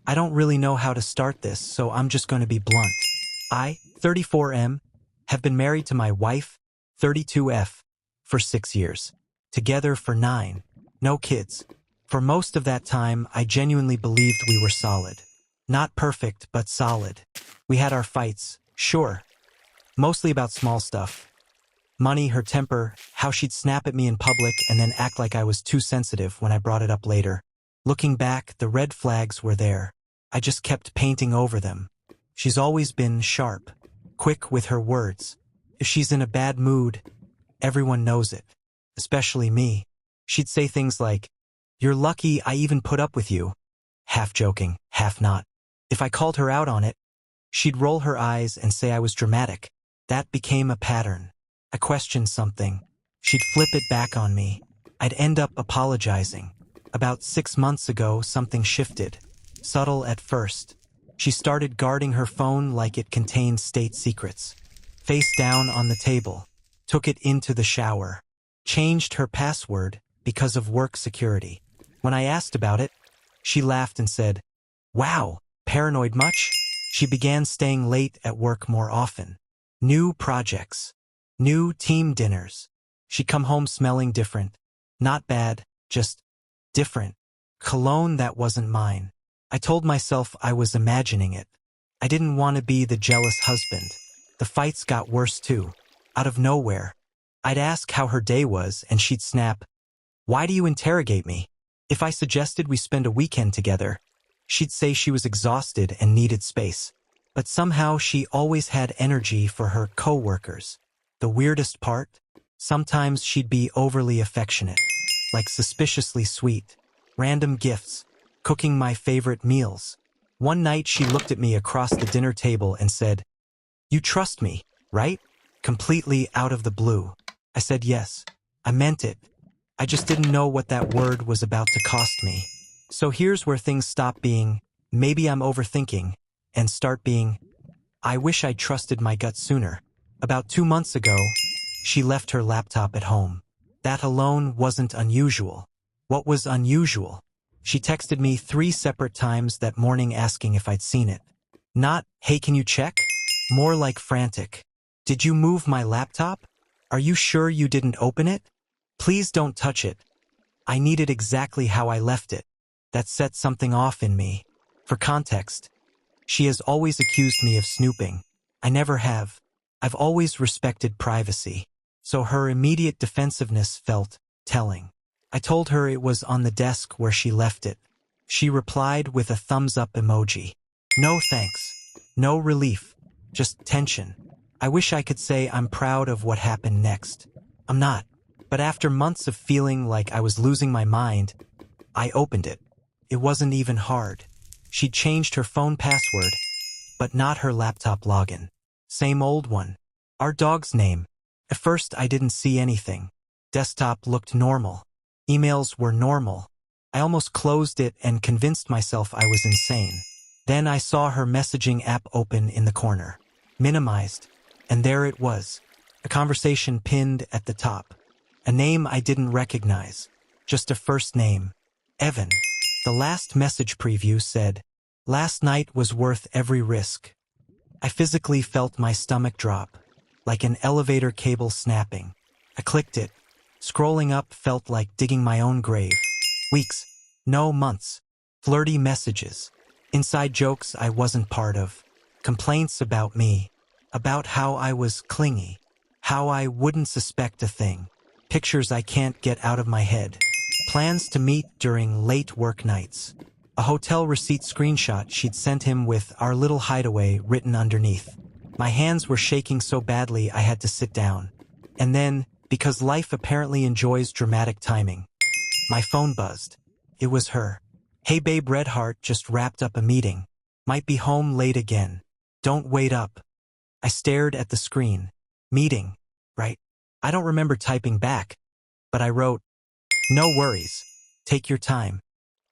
I don't really know how to start this, so I'm just going to be blunt. I, 34M, have been married to my wife, 32F, for 6 years. Together for 9. No kids. For most of that time, I genuinely believed we were solid. Not perfect, but solid. We had our fights, sure. Mostly about small stuff. Money, her temper, how she'd snap at me in public and then act like I was too sensitive when I brought it up later. Looking back, the red flags were there. I just kept painting over them. She's always been sharp, quick with her words. If she's in a bad mood, everyone knows it, especially me. She'd say things like, "You're lucky I even put up with you," half joking, half not. If I called her out on it, she'd roll her eyes and say I was dramatic. That became a pattern. I questioned something. She'd flip it back on me. I'd end up apologizing. About 6 months ago, something shifted. Subtle at first. She started guarding her phone like it contained state secrets. Face down on the table. Took it into the shower. Changed her password because of work security. When I asked about it, she laughed and said, "Wow, paranoid much?" She began staying late at work more often. New projects. New team dinners. She'd come home smelling different. Not bad, just different. Cologne that wasn't mine. I told myself I was imagining it. I didn't want to be the jealous husband. The fights got worse too. Out of nowhere. I'd ask how her day was and she'd snap, "Why do you interrogate me?" If I suggested we spend a weekend together, she'd say she was exhausted and needed space. But somehow she always had energy for her co-workers. The weirdest part? Sometimes she'd be overly affectionate, like suspiciously sweet. Random gifts, cooking my favorite meals. One night she looked at me across the dinner table and said, "You trust me, right?" Completely out of the blue. I said yes. I meant it. I just didn't know what that word was about to cost me. So here's where things stop being, "Maybe I'm overthinking," and start being, "I wish I'd trusted my gut sooner." About 2 months ago, she left her laptop at home. That alone wasn't unusual. What was unusual? She texted me 3 separate times that morning asking if I'd seen it. Not, "Hey, can you check?" More like frantic. "Did you move my laptop? Are you sure you didn't open it? Please don't touch it." I need it exactly how I left it. That set something off in me. For context, she has always accused me of snooping. I never have. I've always respected privacy. So her immediate defensiveness felt telling. I told her it was on the desk where she left it. She replied with a thumbs-up emoji. No thanks. No relief. Just tension. I wish I could say I'm proud of what happened next. I'm not. But after months of feeling like I was losing my mind, I opened it. It wasn't even hard. She'd changed her phone password, but not her laptop login. Same old one. Our dog's name. At first I didn't see anything. Desktop looked normal. Emails were normal. I almost closed it and convinced myself I was insane. Then I saw her messaging app open in the corner. Minimized. And there it was. A conversation pinned at the top. A name I didn't recognize. Just a first name. Evan. The last message preview said, "Last night was worth every risk." I physically felt my stomach drop, like an elevator cable snapping. I clicked it. Scrolling up felt like digging my own grave. Weeks. No, months. Flirty messages. Inside jokes I wasn't part of. Complaints about me. About how I was clingy. How I wouldn't suspect a thing. Pictures I can't get out of my head. Plans to meet during late work nights. A hotel receipt screenshot she'd sent him with "Our little hideaway" written underneath. My hands were shaking so badly I had to sit down. And then, because life apparently enjoys dramatic timing, my phone buzzed. It was her. "Hey babe, Redheart just wrapped up a meeting. Might be home late again. Don't wait up." I stared at the screen. Meeting, right? I don't remember typing back, but I wrote, "No worries. Take your time."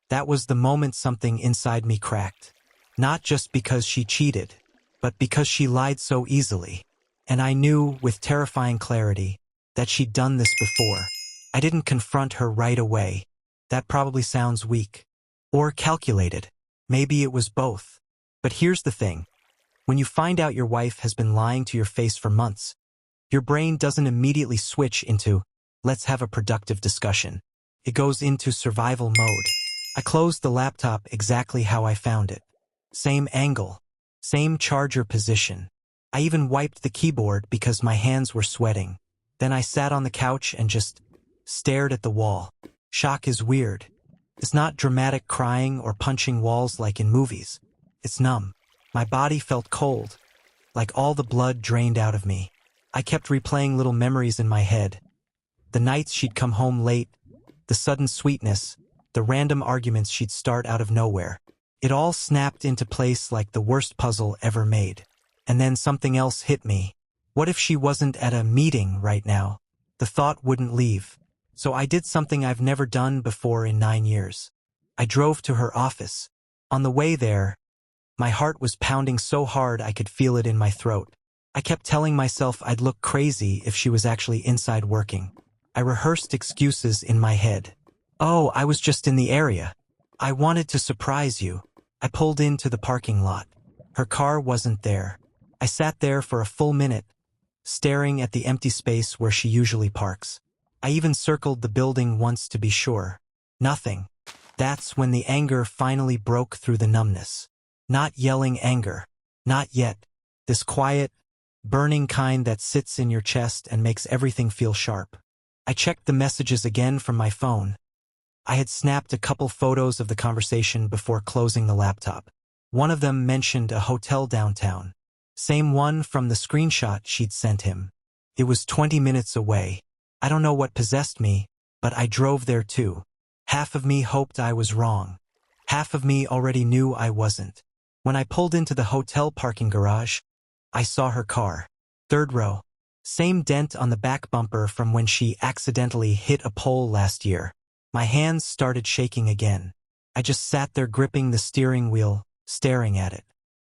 That was the moment something inside me cracked. Not just because she cheated, but because she lied so easily. And I knew, with terrifying clarity, that she'd done this before. I didn't confront her right away. That probably sounds weak. Or calculated. Maybe it was both. But here's the thing. When you find out your wife has been lying to your face for months, your brain doesn't immediately switch into, let's have a productive discussion. It goes into survival mode. I closed the laptop exactly how I found it. Same angle, same charger position. I even wiped the keyboard because my hands were sweating. Then I sat on the couch and just stared at the wall. Shock is weird. It's not dramatic crying or punching walls like in movies. It's numb. My body felt cold, like all the blood drained out of me. I kept replaying little memories in my head. The nights she'd come home late, the sudden sweetness, the random arguments she'd start out of nowhere. It all snapped into place like the worst puzzle ever made. And then something else hit me. What if she wasn't at a meeting right now? The thought wouldn't leave. So I did something I've never done before in 9 years. I drove to her office. On the way there, my heart was pounding so hard I could feel it in my throat. I kept telling myself I'd look crazy if she was actually inside working. I rehearsed excuses in my head. Oh, I was just in the area. I wanted to surprise you. I pulled into the parking lot. Her car wasn't there. I sat there for a full minute, staring at the empty space where she usually parks. I even circled the building once to be sure. Nothing. That's when the anger finally broke through the numbness. Not yelling anger. Not yet. This quiet, burning kind that sits in your chest and makes everything feel sharp. I checked the messages again from my phone. I had snapped a couple photos of the conversation before closing the laptop. One of them mentioned a hotel downtown. Same one from the screenshot she'd sent him. It was 20 minutes away. I don't know what possessed me, but I drove there too. Half of me hoped I was wrong. Half of me already knew I wasn't. When I pulled into the hotel parking garage, I saw her car. Third row. Same dent on the back bumper from when she accidentally hit a pole last year. My hands started shaking again. I just sat there gripping the steering wheel, staring at it.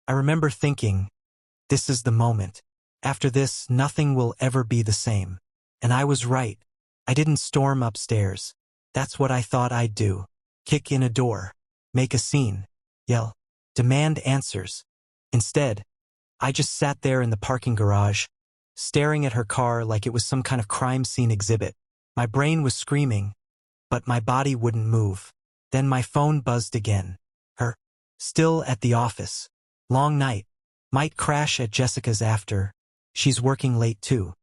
I remember thinking, this is the moment. After this, nothing will ever be the same. And I was right. I didn't storm upstairs. That's what I thought I'd do. Kick in a door. Make a scene. Yell. Demand answers. Instead, I just sat there in the parking garage, staring at her car like it was some kind of crime scene exhibit. My brain was screaming, but my body wouldn't move. Then my phone buzzed again. Her. Still at the office. Long night. Might crash at Jessica's after. She's working late too.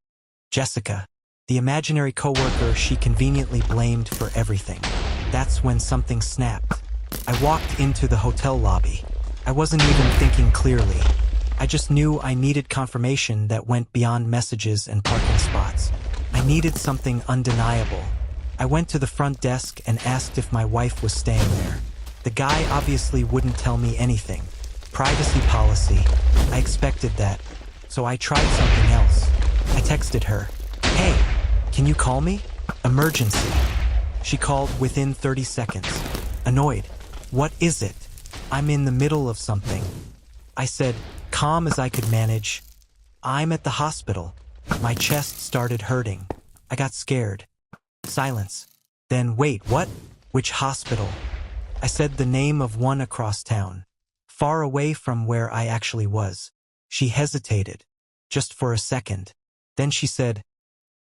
Jessica. The imaginary coworker she conveniently blamed for everything. That's when something snapped. I walked into the hotel lobby. I wasn't even thinking clearly. I just knew I needed confirmation that went beyond messages and parking spots. I needed something undeniable. I went to the front desk and asked if my wife was staying there. The guy obviously wouldn't tell me anything. Privacy policy. I expected that. So I tried something else. I texted her. Hey, can you call me? Emergency. She called within 30 seconds. Annoyed. What is it? I'm in the middle of something. I said, calm as I could manage. I'm at the hospital. My chest started hurting. I got scared. Silence. Then, wait, what? Which hospital? I said the name of one across town, far away from where I actually was. She hesitated, just for a second. Then she said,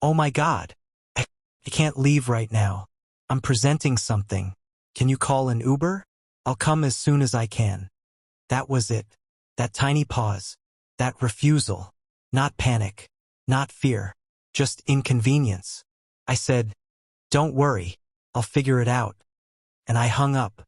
oh my God, I can't leave right now. I'm presenting something. Can you call an Uber? I'll come as soon as I can. That was it. That tiny pause. That refusal. Not panic. Not fear. Just inconvenience. I said, don't worry. I'll figure it out. And I hung up.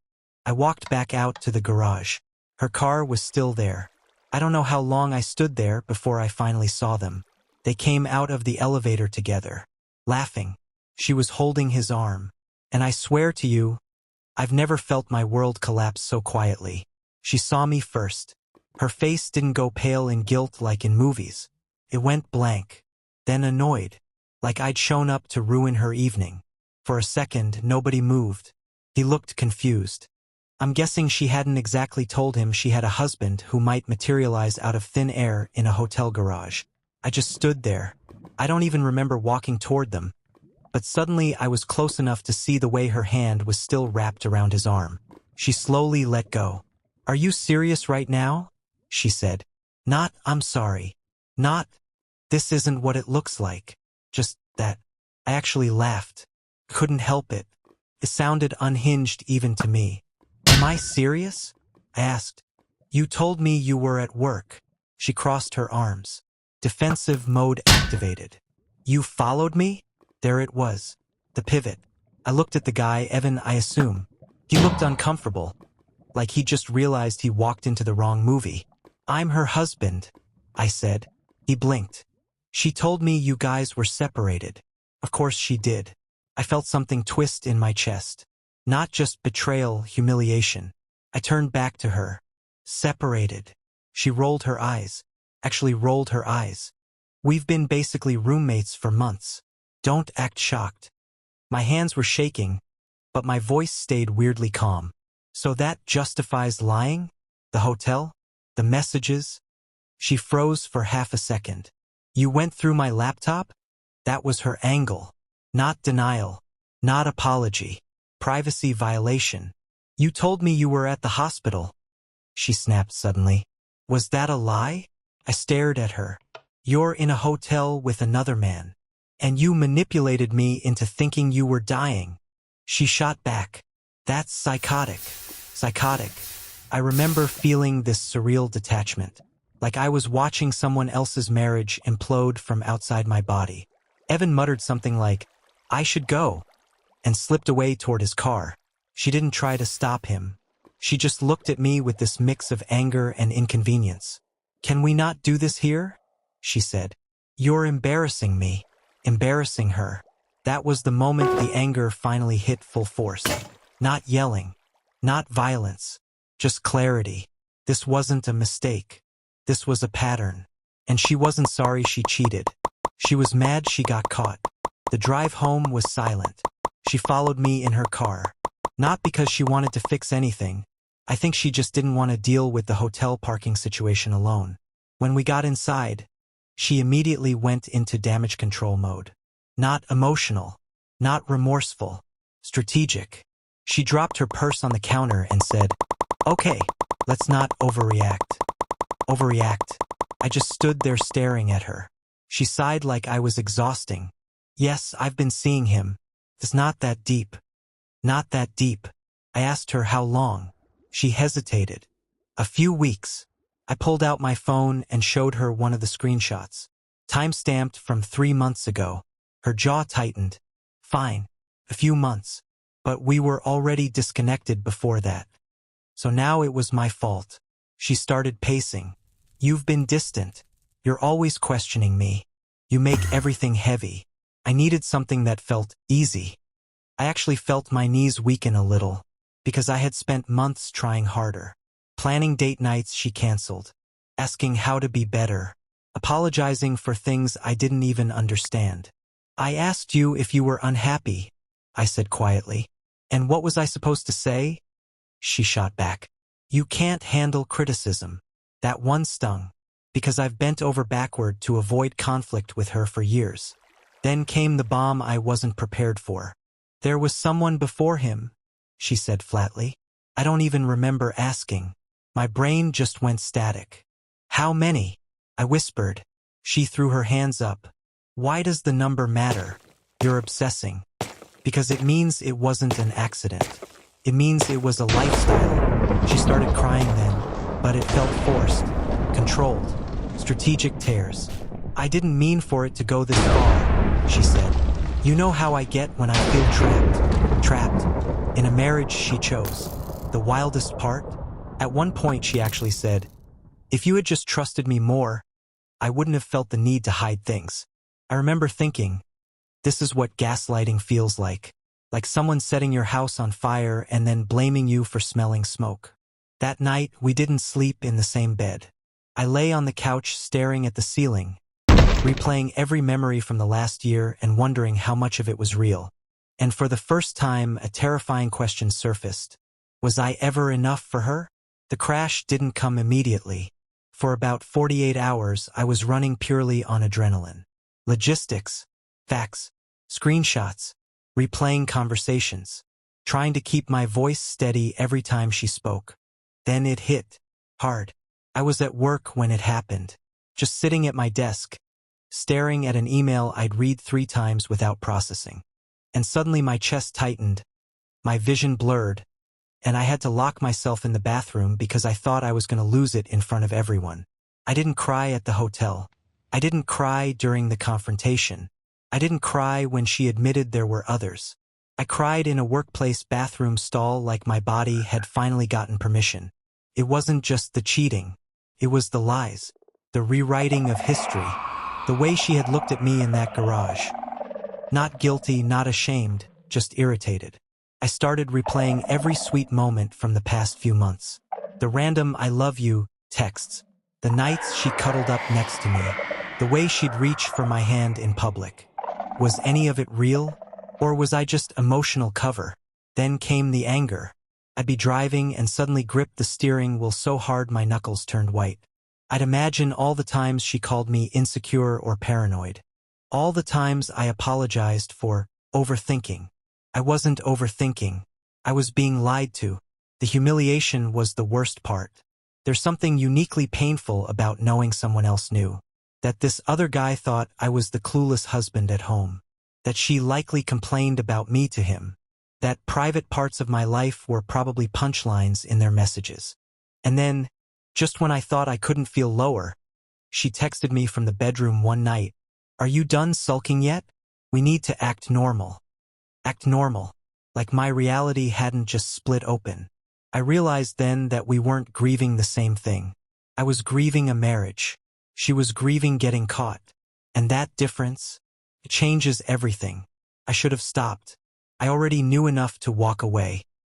I walked back out to the garage. Her car was still there. I don't know how long I stood there before I finally saw them. They came out of the elevator together, laughing. She was holding his arm. And I swear to you, I've never felt my world collapse so quietly. She saw me first. Her face didn't go pale in guilt like in movies. It went blank. Then annoyed, like I'd shown up to ruin her evening. For a second, nobody moved. He looked confused. I'm guessing she hadn't exactly told him she had a husband who might materialize out of thin air in a hotel garage. I just stood there. I don't even remember walking toward them. But suddenly I was close enough to see the way her hand was still wrapped around his arm. She slowly let go. Are you serious right now? She said. Not, I'm sorry. Not, this isn't what it looks like. Just that. I actually laughed. Couldn't help it. It sounded unhinged even to me. Am I serious? I asked. You told me you were at work. She crossed her arms. Defensive mode activated. You followed me? There it was. The pivot. I looked at the guy, Evan, I assume. He looked uncomfortable. Like he just realized he walked into the wrong movie. I'm her husband, I said. He blinked. She told me you guys were separated. Of course she did. I felt something twist in my chest. Not just betrayal, humiliation. I turned back to her. Separated. She rolled her eyes. Actually rolled her eyes. We've been basically roommates for months. Don't act shocked. My hands were shaking, but my voice stayed weirdly calm. So that justifies lying? The hotel? The messages? She froze for half a second. You went through my laptop? That was her angle. Not denial. Not apology. Privacy violation. You told me you were at the hospital. She snapped suddenly. Was that a lie? I stared at her. You're in a hotel with another man. And you manipulated me into thinking you were dying. She shot back. That's psychotic. Psychotic. I remember feeling this surreal detachment. Like I was watching someone else's marriage implode from outside my body. Evan muttered something like, I should go, and slipped away toward his car. She didn't try to stop him. She just looked at me with this mix of anger and inconvenience. Can we not do this here? She said. You're embarrassing me. Embarrassing her. That was the moment the anger finally hit full force. Not yelling. Not violence. Just clarity. This wasn't a mistake. This was a pattern. And she wasn't sorry she cheated. She was mad she got caught. The drive home was silent. She followed me in her car. Not because she wanted to fix anything. I think she just didn't want to deal with the hotel parking situation alone. When we got inside, she immediately went into damage control mode. Not emotional. Not remorseful. Strategic. She dropped her purse on the counter and said, Okay, let's not overreact. Overreact. I just stood there staring at her. She sighed like I was exhausting. Yes, I've been seeing him. It's not that deep. Not that deep. I asked her how long. She hesitated. A few weeks. I pulled out my phone and showed her one of the screenshots. Time-stamped from 3 months ago. Her jaw tightened. Fine. A few months. But we were already disconnected before that. So now it was my fault. She started pacing. You've been distant. You're always questioning me. You make everything heavy. I needed something that felt easy. I actually felt my knees weaken a little, because I had spent months trying harder. Planning date nights she canceled. Asking how to be better. Apologizing for things I didn't even understand. I asked you if you were unhappy, I said quietly. And what was I supposed to say? She shot back. You can't handle criticism. That one stung, because I've bent over backward to avoid conflict with her for years. Then came the bomb I wasn't prepared for. There was someone before him, she said flatly. I don't even remember asking. My brain just went static. How many? I whispered. She threw her hands up. Why does the number matter? You're obsessing. Because it means it wasn't an accident. It means it was a lifestyle. She started crying then, but it felt forced, controlled, strategic tears. I didn't mean for it to go this far, she said. You know how I get when I feel trapped in a marriage she chose. The wildest part? At one point she actually said, if you had just trusted me more, I wouldn't have felt the need to hide things. I remember thinking, this is what gaslighting feels like someone setting your house on fire and then blaming you for smelling smoke. That night, we didn't sleep in the same bed. I lay on the couch staring at the ceiling, replaying every memory from the last year and wondering how much of it was real. And for the first time, a terrifying question surfaced. Was I ever enough for her? The crash didn't come immediately. For about 48 hours, I was running purely on adrenaline. Logistics, facts, screenshots, replaying conversations, trying to keep my voice steady every time she spoke. Then it hit. Hard. I was at work when it happened. Just sitting at my desk, staring at an email I'd read 3 times without processing. And suddenly my chest tightened, my vision blurred, and I had to lock myself in the bathroom because I thought I was going to lose it in front of everyone. I didn't cry at the hotel. I didn't cry during the confrontation. I didn't cry when she admitted there were others. I cried in a workplace bathroom stall like my body had finally gotten permission. It wasn't just the cheating. It was the lies, the rewriting of history, the way she had looked at me in that garage. Not guilty, not ashamed, just irritated. I started replaying every sweet moment from the past few months. The random "I love you" texts, the nights she cuddled up next to me, the way she'd reach for my hand in public. Was any of it real? Or was I just emotional cover? Then came the anger. I'd be driving and suddenly grip the steering wheel so hard my knuckles turned white. I'd imagine all the times she called me insecure or paranoid. All the times I apologized for overthinking. I wasn't overthinking. I was being lied to. The humiliation was the worst part. There's something uniquely painful about knowing someone else knew. That this other guy thought I was the clueless husband at home. That she likely complained about me to him. That private parts of my life were probably punchlines in their messages. And then, just when I thought I couldn't feel lower, she texted me from the bedroom one night. "Are you done sulking yet? We need to act normal." Act normal. Like my reality hadn't just split open. I realized then that we weren't grieving the same thing. I was grieving a marriage. She was grieving getting caught. And that difference, it changes everything. I should have stopped. I already knew enough to walk away.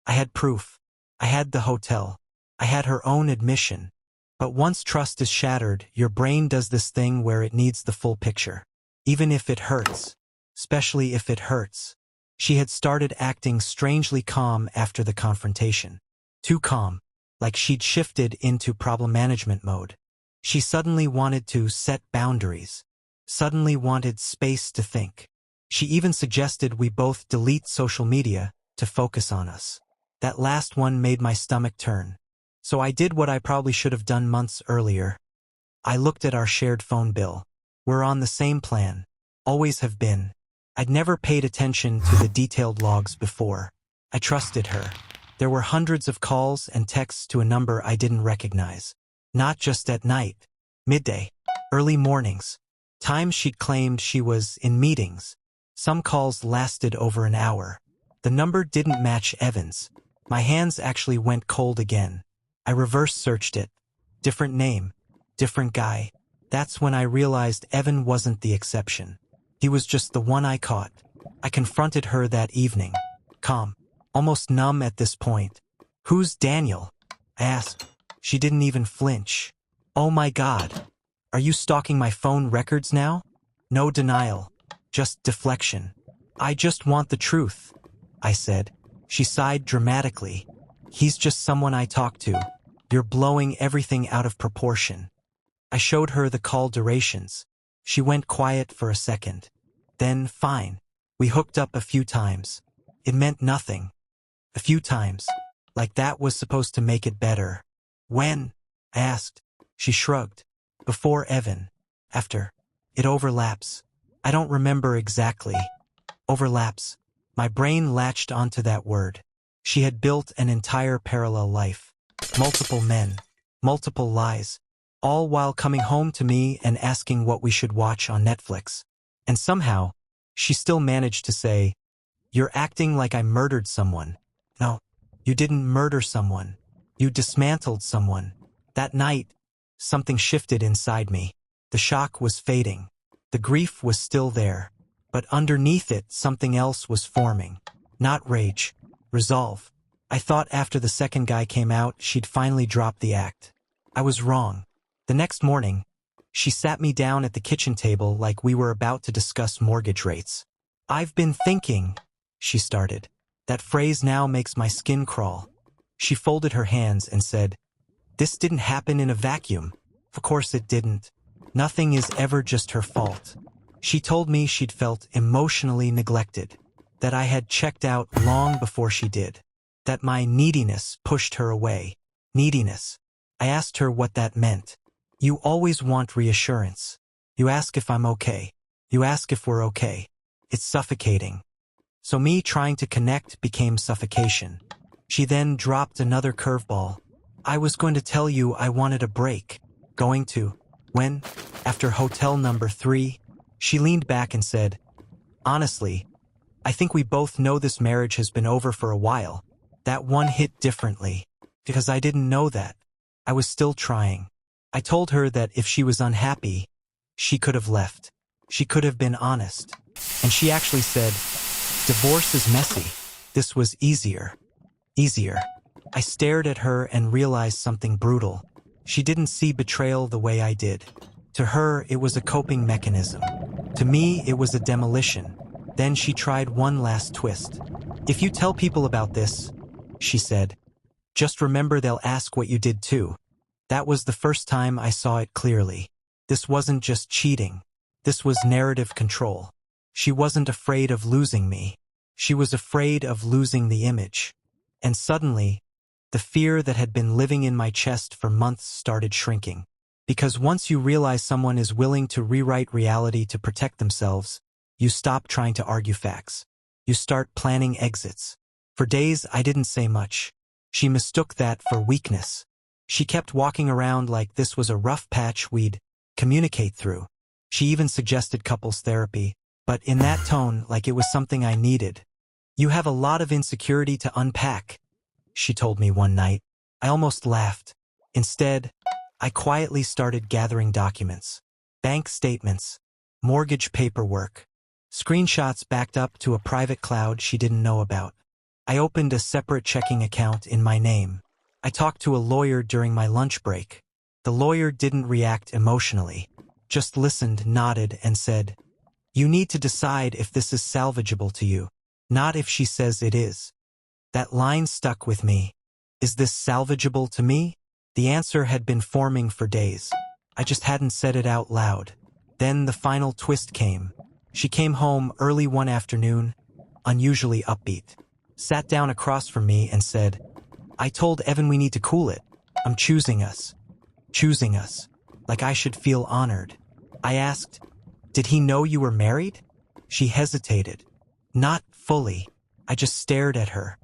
I had proof. I had the hotel. I had her own admission. But once trust is shattered, your brain does this thing where it needs the full picture. Even if it hurts. Especially if it hurts. She had started acting strangely calm after the confrontation. Too calm. Like she'd shifted into problem management mode. She suddenly wanted to set boundaries. Suddenly wanted space to think. She even suggested we both delete social media to focus on us. That last one made my stomach turn. So I did what I probably should have done months earlier. I looked at our shared phone bill. We're on the same plan. Always have been. I'd never paid attention to the detailed logs before. I trusted her. There were hundreds of calls and texts to a number I didn't recognize. Not just at night. Midday. Early mornings. Times she'd claimed she was in meetings. Some calls lasted over an hour. The number didn't match Evan's. My hands actually went cold again. I reverse searched it. Different name. Different guy. That's when I realized Evan wasn't the exception. He was just the one I caught. I confronted her that evening. Calm. Almost numb at this point. "Who's Daniel?" I asked. She didn't even flinch. "Oh my God. Are you stalking my phone records now?" No denial. Just deflection. "I just want the truth," I said. She sighed dramatically. "He's just someone I talk to. You're blowing everything out of proportion." I showed her the call durations. She went quiet for a second. Then, fine. We hooked up a few times. It meant nothing. A few times. Like that was supposed to make it better. "When?" I asked. She shrugged. "Before Evan. After. It overlaps." I don't remember exactly. Overlaps. My brain latched onto that word. She had built an entire parallel life. Multiple men. Multiple lies. All while coming home to me and asking what we should watch on Netflix. And somehow, she still managed to say, "You're acting like I murdered someone." No, you didn't murder someone. You dismantled someone. That night, something shifted inside me. The shock was fading. The grief was still there. But underneath it, something else was forming. Not rage. Resolve. I thought after the second guy came out, she'd finally drop the act. I was wrong. The next morning, she sat me down at the kitchen table like we were about to discuss mortgage rates. "I've been thinking," she started. That phrase now makes my skin crawl. She folded her hands and said, "This didn't happen in a vacuum." Of course it didn't. Nothing is ever just her fault. She told me she'd felt emotionally neglected. That I had checked out long before she did. That my neediness pushed her away. Neediness. I asked her what that meant. You always want reassurance. You ask if I'm okay. You ask if we're okay. It's suffocating. So me trying to connect became suffocation. She then dropped another curveball. I was going to tell you I wanted a break. Going to. When, after hotel number 3, she leaned back and said, honestly, I think we both know this marriage has been over for a while. That one hit differently. Because I didn't know that. I was still trying. I told her that if she was unhappy, she could have left. She could have been honest. And she actually said, divorce is messy. This was easier. Easier. I stared at her and realized something brutal. She didn't see betrayal the way I did. To her, it was a coping mechanism. To me, it was a demolition. Then she tried one last twist. If you tell people about this, she said, just remember they'll ask what you did too. That was the first time I saw it clearly. This wasn't just cheating. This was narrative control. She wasn't afraid of losing me. She was afraid of losing the image. And suddenly, the fear that had been living in my chest for months started shrinking. Because once you realize someone is willing to rewrite reality to protect themselves, you stop trying to argue facts. You start planning exits. For days, I didn't say much. She mistook that for weakness. She kept walking around like this was a rough patch we'd communicate through. She even suggested couples therapy, but in that tone, like it was something I needed. You have a lot of insecurity to unpack, she told me one night. I almost laughed. Instead, I quietly started gathering documents. Bank statements, mortgage paperwork, screenshots backed up to a private cloud she didn't know about. I opened a separate checking account in my name. I talked to a lawyer during my lunch break. The lawyer didn't react emotionally, just listened, nodded, and said, you need to decide if this is salvageable to you, not if she says it is. That line stuck with me. Is this salvageable to me? The answer had been forming for days. I just hadn't said it out loud. Then the final twist came. She came home early one afternoon, unusually upbeat, sat down across from me and said, I told Evan we need to cool it. I'm choosing us. Choosing us. Like I should feel honored. I asked, did he know you were married? She hesitated. Not fully. I just stared at her.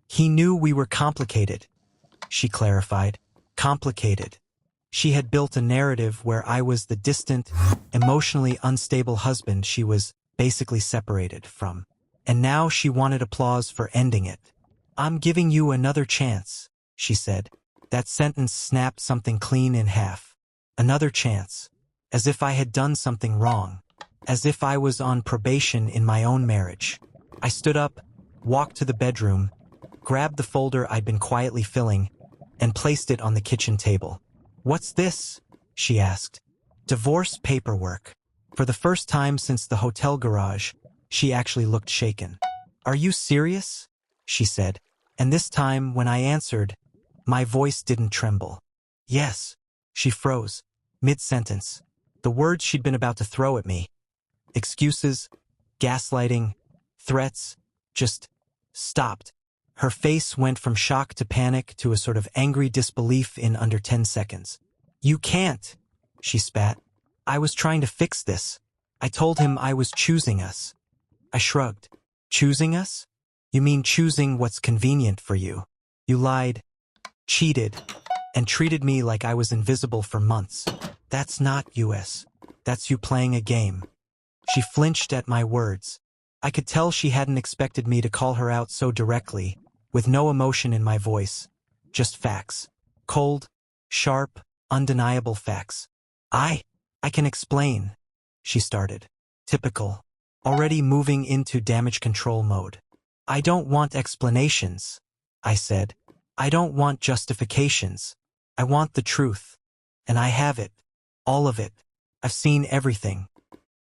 He knew we were complicated, she clarified. Complicated. She had built a narrative where I was the distant, emotionally unstable husband she was basically separated from. And now she wanted applause for ending it. I'm giving you another chance, she said. That sentence snapped something clean in half. Another chance. As if I had done something wrong. As if I was on probation in my own marriage. I stood up, walked to the bedroom, grabbed the folder I'd been quietly filling, and placed it on the kitchen table. What's this? She asked. Divorce paperwork. For the first time since the hotel garage, she actually looked shaken. Are you serious? She said. And this time, when I answered, my voice didn't tremble. Yes. She froze, mid-sentence. The words she'd been about to throw at me. Excuses, gaslighting, threats, just stopped. Her face went from shock to panic to a sort of angry disbelief in under 10 seconds. You can't, she spat. I was trying to fix this. I told him I was choosing us. I shrugged. Choosing us? You mean choosing what's convenient for you. You lied, cheated, and treated me like I was invisible for months. That's not US. That's you playing a game. She flinched at my words. I could tell she hadn't expected me to call her out so directly, with no emotion in my voice. Just facts. Cold, sharp, undeniable facts. I can explain, she started. Typical. Already moving into damage control mode. I don't want explanations, I said. I don't want justifications. I want the truth. And I have it. All of it. I've seen everything.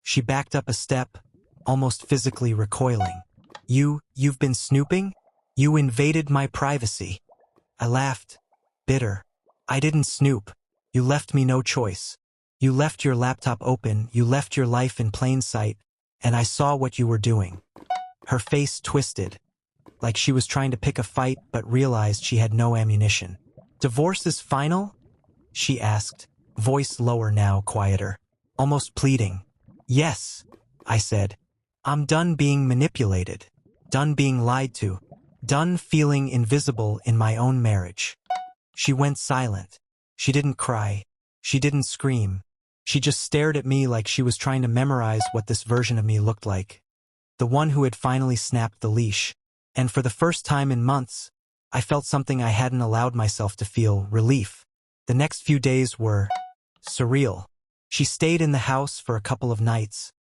She backed up a step, almost physically recoiling. You've been snooping? You invaded my privacy. I laughed, bitter. I didn't snoop. You left me no choice. You left your laptop open, you left your life in plain sight, and I saw what you were doing. Her face twisted, like she was trying to pick a fight but realized she had no ammunition. Divorce is final? She asked, voice lower now, quieter, almost pleading. Yes, I said. I'm done being manipulated, done being lied to, done feeling invisible in my own marriage. She went silent. She didn't cry. She didn't scream. She just stared at me like she was trying to memorize what this version of me looked like. The one who had finally snapped the leash. And for the first time in months, I felt something I hadn't allowed myself to feel, relief. The next few days were surreal. She stayed in the house for a couple of nights,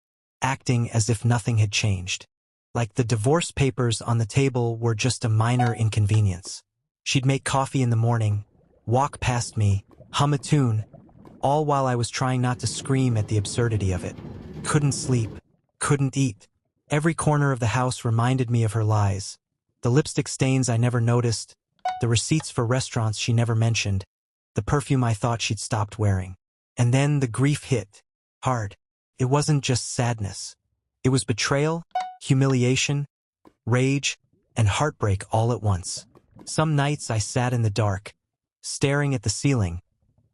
acting as if nothing had changed. Like the divorce papers on the table were just a minor inconvenience. She'd make coffee in the morning, walk past me, hum a tune, all while I was trying not to scream at the absurdity of it. Couldn't sleep, couldn't eat. Every corner of the house reminded me of her lies. The lipstick stains I never noticed, the receipts for restaurants she never mentioned, the perfume I thought she'd stopped wearing. And then the grief hit, hard. It wasn't just sadness. It was betrayal, humiliation, rage, and heartbreak all at once. Some nights I sat in the dark, staring at the ceiling,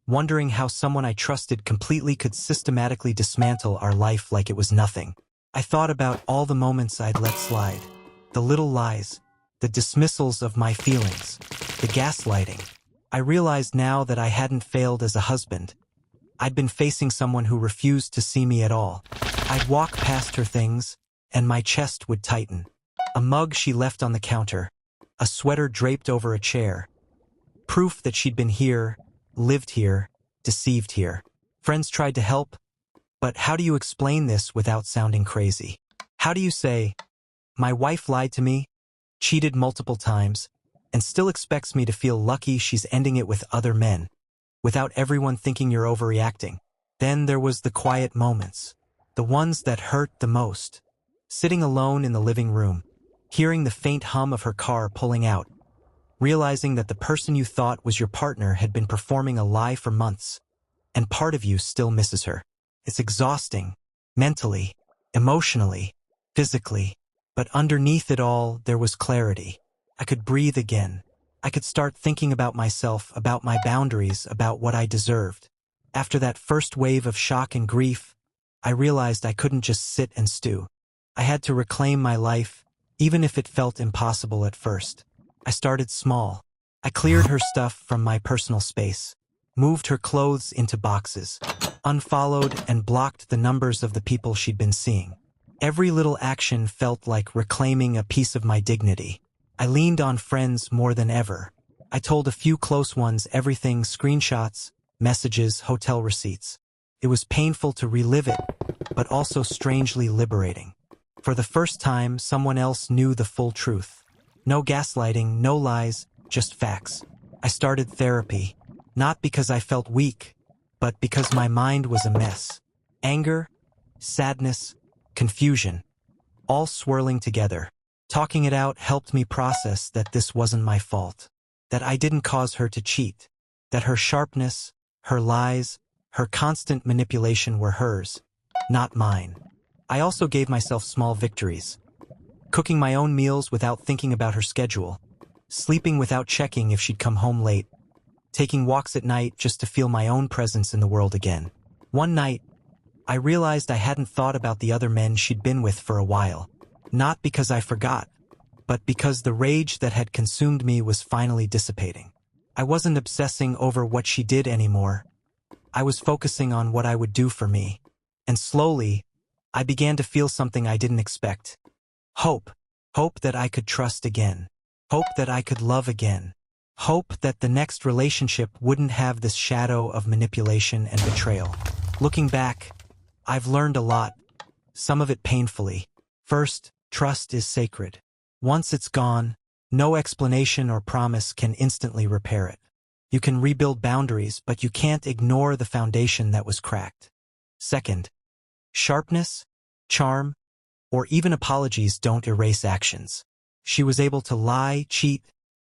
wondering how someone I trusted completely could systematically dismantle our life like it was nothing. I thought about all the moments I'd let slide, the little lies, the dismissals of my feelings, the gaslighting. I realized now that I hadn't failed as a husband. I'd been facing someone who refused to see me at all. I'd walk past her things, and my chest would tighten. A mug she left on the counter, a sweater draped over a chair. Proof that she'd been here, lived here, deceived here. Friends tried to help, but how do you explain this without sounding crazy? How do you say, my wife lied to me, cheated multiple times, and still expects me to feel lucky she's ending it with other men, without everyone thinking you're overreacting? Then there was the quiet moments, the ones that hurt the most. Sitting alone in the living room, hearing the faint hum of her car pulling out, realizing that the person you thought was your partner had been performing a lie for months, and part of you still misses her. It's exhausting, mentally, emotionally, physically, but underneath it all, there was clarity. I could breathe again. I could start thinking about myself, about my boundaries, about what I deserved. After that first wave of shock and grief, I realized I couldn't just sit and stew. I had to reclaim my life, even if it felt impossible at first. I started small. I cleared her stuff from my personal space, moved her clothes into boxes, unfollowed and blocked the numbers of the people she'd been seeing. Every little action felt like reclaiming a piece of my dignity. I leaned on friends more than ever. I told a few close ones everything, screenshots, messages, hotel receipts. It was painful to relive it, but also strangely liberating. For the first time, someone else knew the full truth. No gaslighting, no lies, just facts. I started therapy, not because I felt weak, but because my mind was a mess. Anger, sadness, confusion, all swirling together. Talking it out helped me process that this wasn't my fault, that I didn't cause her to cheat, that her sharpness, her lies, her constant manipulation were hers, not mine. I also gave myself small victories. Cooking my own meals without thinking about her schedule, sleeping without checking if she'd come home late, taking walks at night just to feel my own presence in the world again. One night, I realized I hadn't thought about the other men she'd been with for a while, not because I forgot, but because the rage that had consumed me was finally dissipating. I wasn't obsessing over what she did anymore. I was focusing on what I would do for me. And slowly, I began to feel something I didn't expect. Hope. Hope that I could trust again. Hope that I could love again. Hope that the next relationship wouldn't have this shadow of manipulation and betrayal. Looking back, I've learned a lot, some of it painfully. First, trust is sacred. Once it's gone, no explanation or promise can instantly repair it. You can rebuild boundaries, but you can't ignore the foundation that was cracked. Second, sharpness, charm, or even apologies don't erase actions. She was able to lie, cheat,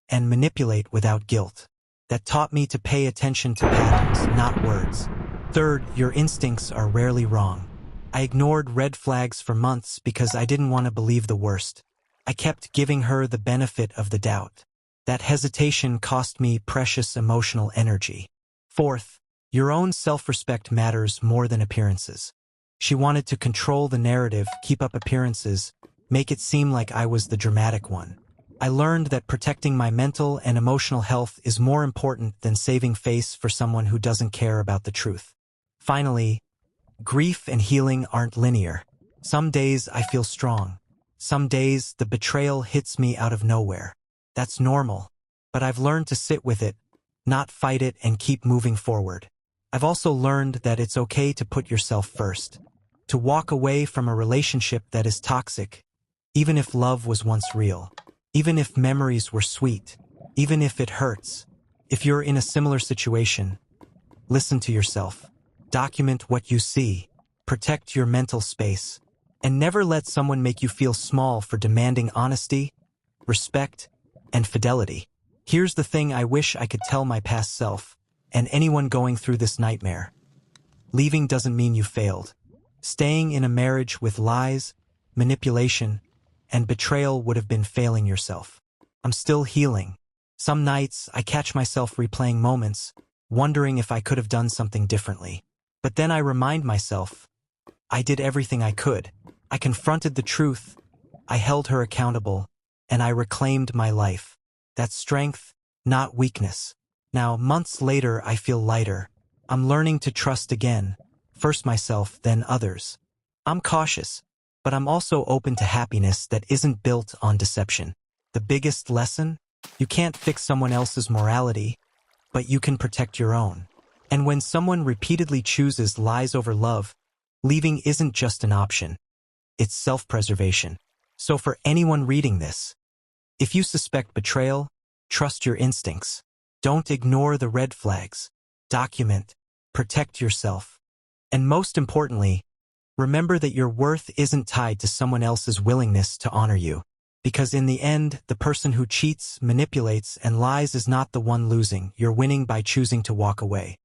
and manipulate without guilt. That taught me to pay attention to patterns, not words. Third, your instincts are rarely wrong. I ignored red flags for months because I didn't want to believe the worst. I kept giving her the benefit of the doubt. That hesitation cost me precious emotional energy. Fourth, your own self-respect matters more than appearances. She wanted to control the narrative, keep up appearances, make it seem like I was the dramatic one. I learned that protecting my mental and emotional health is more important than saving face for someone who doesn't care about the truth. Finally, grief and healing aren't linear. Some days I feel strong. Some days the betrayal hits me out of nowhere. That's normal, but I've learned to sit with it, not fight it, and keep moving forward. I've also learned that it's okay to put yourself first, to walk away from a relationship that is toxic, even if love was once real, even if memories were sweet, even if it hurts. If you're in a similar situation, listen to yourself. Document what you see. Protect your mental space. And never let someone make you feel small for demanding honesty, respect, and fidelity. Here's the thing I wish I could tell my past self, and anyone going through this nightmare. Leaving doesn't mean you failed. Staying in a marriage with lies, manipulation, and betrayal would have been failing yourself. I'm still healing. Some nights I catch myself replaying moments, wondering if I could have done something differently. But then I remind myself, I did everything I could. I confronted the truth, I held her accountable, and I reclaimed my life. That's strength, not weakness. Now, months later, I feel lighter. I'm learning to trust again, first myself, then others. I'm cautious, but I'm also open to happiness that isn't built on deception. The biggest lesson? You can't fix someone else's morality, but you can protect your own. And when someone repeatedly chooses lies over love, leaving isn't just an option. It's self-preservation. So for anyone reading this, if you suspect betrayal, trust your instincts. Don't ignore the red flags. Document. Protect yourself. And most importantly, remember that your worth isn't tied to someone else's willingness to honor you. Because in the end, the person who cheats, manipulates, and lies is not the one losing. You're winning by choosing to walk away.